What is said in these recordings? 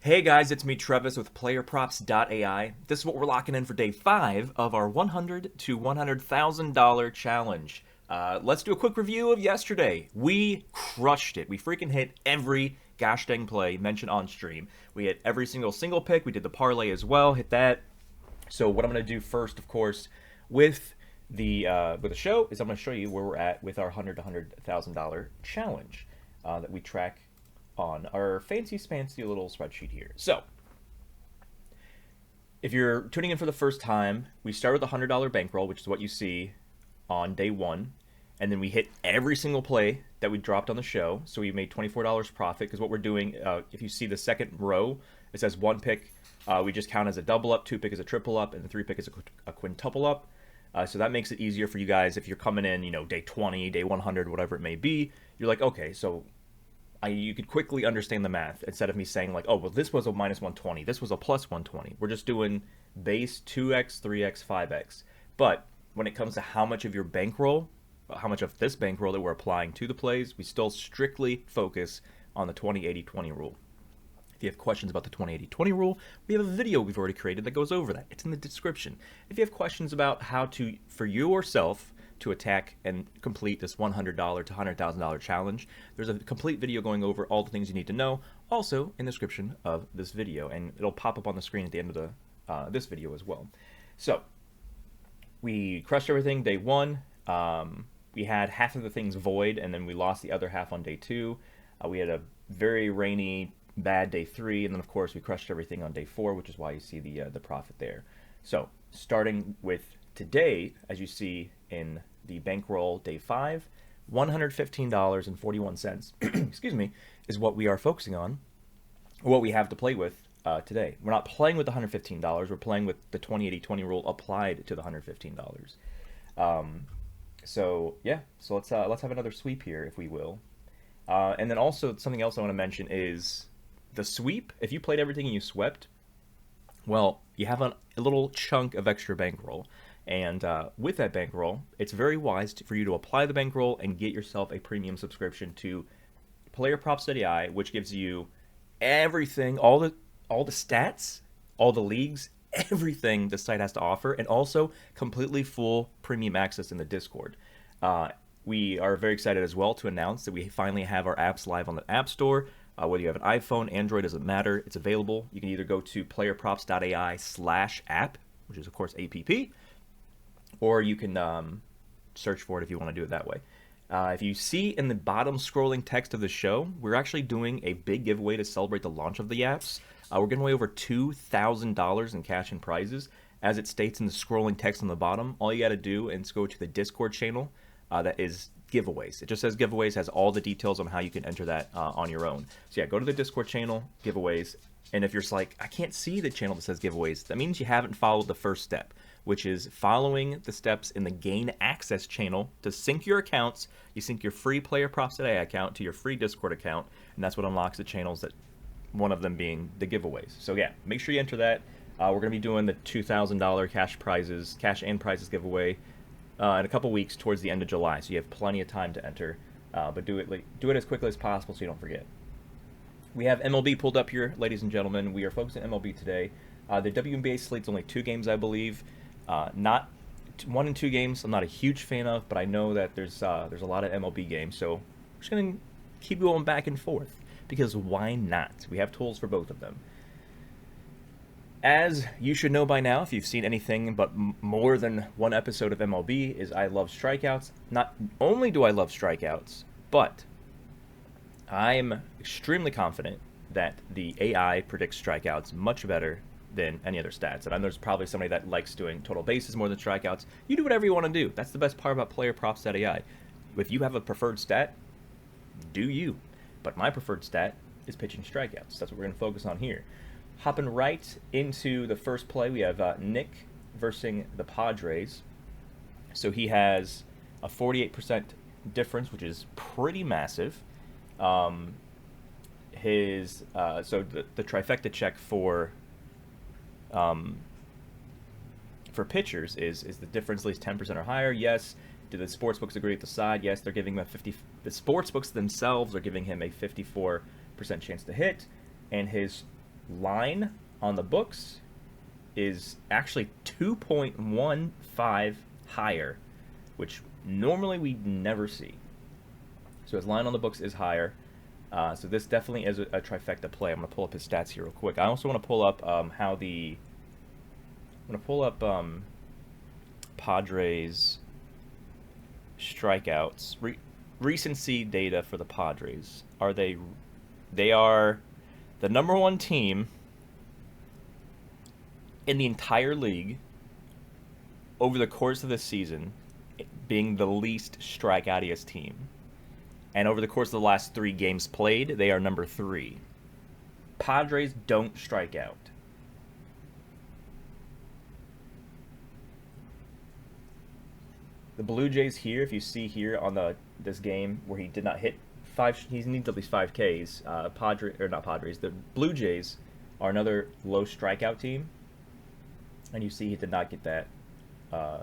Hey guys, it's me Travis with PlayerProps.ai. This is what we're locking in for day 5 of our $100 to $100,000 challenge. Let's do a quick review of yesterday. We crushed it. We freaking hit every gosh dang play mentioned on stream. We hit every single pick. We did the parlay as well. Hit that. So what I'm going to do first, of course, with the show is I'm going to show you where we're at with our $100 to $100,000 challenge that we track on our fancy little spreadsheet here. So, if you're tuning in for the first time, we start with a $100 bankroll, which is what you see on day 1, and then we hit every single play that we dropped on the show. So we made $24 profit, because what we're doing, if you see the second row, it says 1 pick, we just count as a double up, 2 pick as a triple up, and the 3 pick is a quintuple up. So that makes it easier for you guys if you're coming in, day 20, day 100, whatever it may be. You're like, okay, so you could quickly understand the math instead of me saying like, oh, well, this was a minus 120, this was a plus 120. We're just doing base 2x, 3x, 5x. But when it comes to how much of your bankroll, how much of this bankroll that we're applying to the plays, we still strictly focus on the 20-80-20 rule. If you have questions about the 20-80-20 rule, we have a video we've already created that goes over that. It's in the description. If you have questions about how to, for yourself, to attack and complete this $100 to $100,000 challenge, there's a complete video going over all the things you need to know, also in the description of this video, and it'll pop up on the screen at the end of the this video as well. So we crushed everything day 1. We had half of the things void, and then we lost the other half on day 2. We had a very rainy, bad day 3, and then of course we crushed everything on day 4, which is why you see the profit there. So starting with today, as you see in the bankroll day 5, $115.41 excuse me, is what we are focusing on, or what we have to play with today. We're not playing with the $115, we're playing with the 20-80-20 rule applied to the $115. So yeah, so let's have another sweep here, if we will. And then also something else I want to mention is the sweep. If you played everything and you swept, well, you have a little chunk of extra bankroll. And with that bankroll, it's very wise for you to apply the bankroll and get yourself a premium subscription to PlayerProps.ai, which gives you everything, all the stats, all the leagues, everything the site has to offer, and also completely full premium access in the Discord. We are very excited as well to announce that we finally have our apps live on the App Store. Whether you have an iPhone, Android, doesn't matter. It's available. You can either go to PlayerProps.ai/app, which is of course APP, or you can search for it if you want to do it that way. If you see in the bottom scrolling text of the show, we're actually doing a big giveaway to celebrate the launch of the apps. We're giving away over $2,000 in cash and prizes. As it states in the scrolling text on the bottom, all you got to do is go to the Discord channel that is giveaways. It just says giveaways, has all the details on how you can enter that on your own. So yeah, go to the Discord channel, giveaways, and if you're just like, I can't see the channel that says giveaways, that means you haven't followed the first step, which is following the steps in the Gain Access channel to sync your accounts. You sync your free PlayerProps.ai account to your free Discord account, and that's what unlocks the channels, that one of them being the giveaways. So yeah, make sure you enter that. We're going to be doing the $2,000 cash and prizes giveaway in a couple weeks towards the end of July, so you have plenty of time to enter, but do it as quickly as possible so you don't forget. We have MLB pulled up here, ladies and gentlemen. We are focusing on MLB today. The WNBA slate's only 2 games, I believe. Not 1 and 2 games I'm not a huge fan of, but I know that there's a lot of MLB games, so we're just going to keep going back and forth, because why not? We have tools for both of them. As you should know by now, if you've seen anything but more than one episode of MLB, is I love strikeouts. Not only do I love strikeouts, but I'm extremely confident that the AI predicts strikeouts much better than any other stats. And I know there's probably somebody that likes doing total bases more than strikeouts. You do whatever you want to do. That's the best part about PlayerProps.ai. If you have a preferred stat, do you. But my preferred stat is pitching strikeouts. That's what we're going to focus on here. Hopping right into the first play, we have Nick versus the Padres. So he has a 48% difference, which is pretty massive. So the trifecta check for pitchers is the difference at least 10% or higher. Yes. Do the sports books agree with the side? Yes, they're giving him the sports books themselves are giving him a 54% chance to hit, and his line on the books is actually 2.15 higher, which normally we never see. So his line on the books is higher. So this definitely is a trifecta play. I'm going to pull up his stats here real quick. I also want to pull up Padres strikeouts. Recency data for the Padres. They are the number one team in the entire league over the course of the season, being the least strikeoutiest team. And over the course of the last 3 games played, they are number 3. Padres don't strike out. The Blue Jays here, if you see here on this game where he did not hit he needs at least 5 Ks. The Blue Jays are another low strikeout team, and you see he did not get that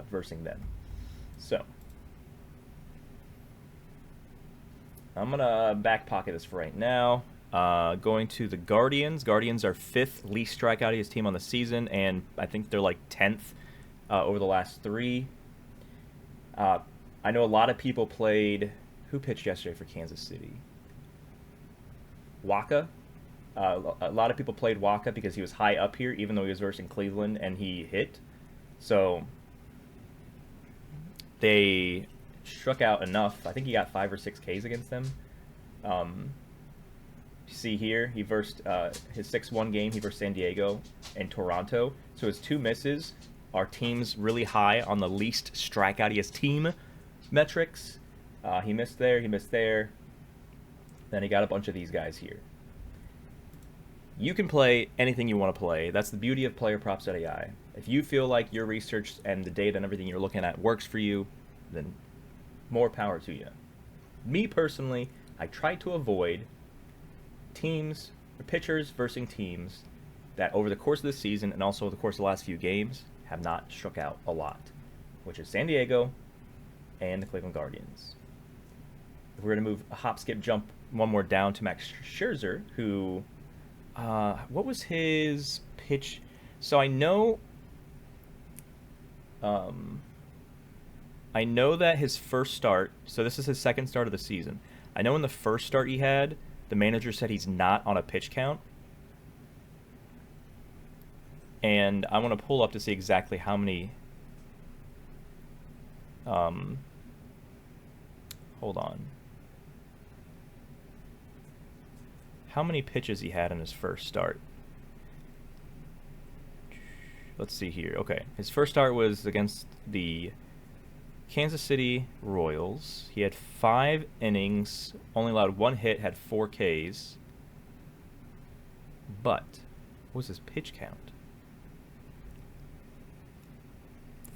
versing them. So I'm gonna back pocket this for right now. Going to the Guardians. Guardians are 5th least strikeoutiest team on the season, and I think they're like 10th over the last 3. I know a lot of people played. Who pitched yesterday for Kansas City? Waka. A lot of people played Waka because he was high up here, even though he was versing Cleveland and he hit. So they struck out enough. I think he got 5 or 6 Ks against them. You see here, he versed his 6-1 game. He versed San Diego and Toronto. So his 2 misses are teams really high on the least strikeoutiest team metrics. He missed there. He missed there. Then he got a bunch of these guys here. You can play anything you want to play. That's the beauty of PlayerProps.ai. If you feel like your research and the data and everything you're looking at works for you, then more power to you. Me personally, I try to avoid teams or pitchers versus teams that over the course of the season and also over the course of the last few games have not struck out a lot, which is San Diego and the Cleveland Guardians. If we're going to move a hop, skip, jump one more down to Max Scherzer, who, what was his pitch? So I know that his first start, so this is his second start of the season. I know in the first start he had, the manager said he's not on a pitch count. And I want to pull up to see exactly how many. Hold on. How many pitches he had in his first start? Let's see here. Okay, his first start was against the Kansas City Royals. He had 5 innings, only allowed 1 hit, had 4 Ks. But what was his pitch count?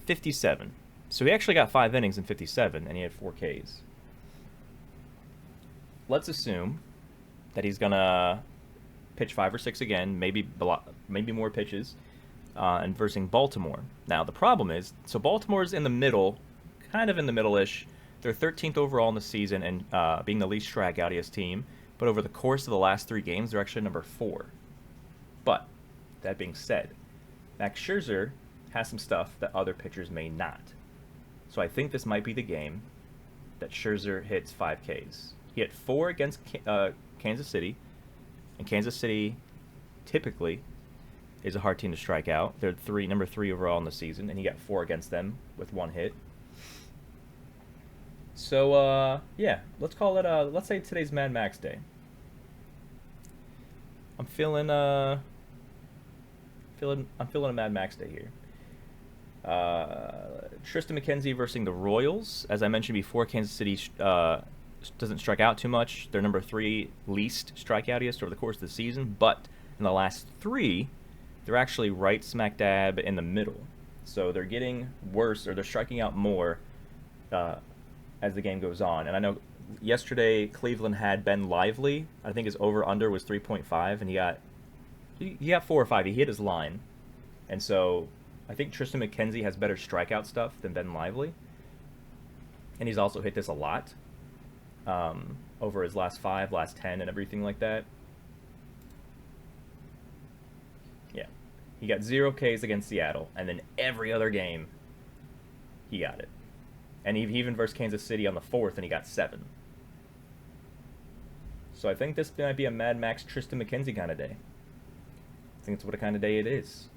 57. So he actually got 5 innings in 57, and he had 4 Ks. Let's assume that he's gonna pitch 5 or 6 again, maybe more pitches, and versing Baltimore. Now the problem is, so Baltimore's in the middle, kind of in the middle-ish. They're 13th overall in the season and being the least strikeoutiest team. But over the course of the last 3 games, they're actually number 4. But that being said, Max Scherzer has some stuff that other pitchers may not. So I think this might be the game that Scherzer hits 5 Ks. He hit 4 against Kansas City, and Kansas City typically is a hard team to strike out. They're number 3 overall in the season, and he got 4 against them with 1 hit. So yeah, let's call it. Let's say today's Mad Max Day. I'm feeling a Mad Max Day here. Tristan McKenzie versus the Royals. As I mentioned before, Kansas City doesn't strike out too much. They're number 3 least strikeoutiest over the course of the season, but in the last 3, they're actually right smack dab in the middle. So they're getting worse, or they're striking out more as the game goes on. And I know yesterday Cleveland had Ben Lively. I think his over-under was 3.5, and he got 4 or 5. He hit his line. And so I think Tristan McKenzie has better strikeout stuff than Ben Lively. And he's also hit this a lot over his last 5, last 10, and everything like that. He got 0 Ks against Seattle, and then every other game, he got it. And even versus Kansas City on the 4th, and he got 7. So I think this might be a Mad Max Tristan McKenzie kind of day. I think it's what kind of day it is.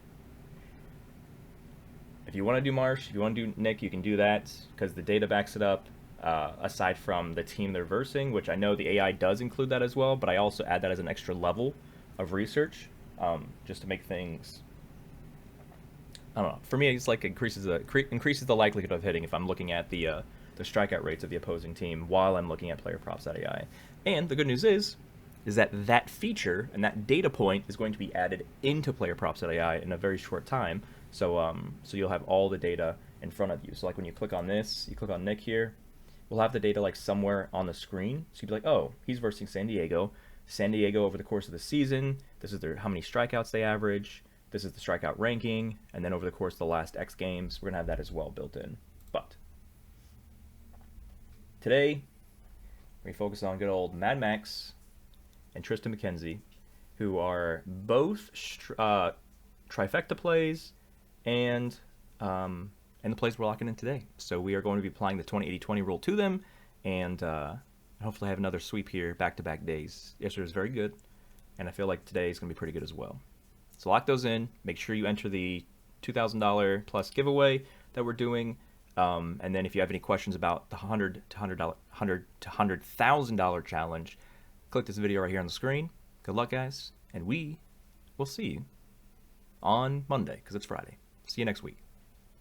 If you want to do Marsh, if you want to do Nick, you can do that because the data backs it up. Aside from the team they're versing, which I know the AI does include that as well, but I also add that as an extra level of research, just to make things. I don't know. For me, it's like increases the likelihood of hitting if I'm looking at the strikeout rates of the opposing team while I'm looking at PlayerProps.ai. And the good news is that feature and that data point is going to be added into PlayerProps.ai in a very short time. So you'll have all the data in front of you. So like when you click on this, you click on Nick here, we'll have the data like somewhere on the screen. So you'd be like, oh, he's versing San Diego. San Diego over the course of the season, this is how many strikeouts they average. This is the strikeout ranking. And then over the course of the last X games, we're going to have that as well built in. But today, we focus on good old Mad Max and Tristan McKenzie, who are both trifecta plays and the plays we're locking in today. So we are going to be applying the 20-80-20 rule to them, and hopefully have another sweep here back-to-back days. Yesterday was very good, and I feel like today is going to be pretty good as well. So lock those in. Make sure you enter the $2,000 plus giveaway that we're doing. And then if you have any questions about the $100,000 challenge, click this video right here on the screen. Good luck, guys, and we will see you on Monday because it's Friday. See you next week.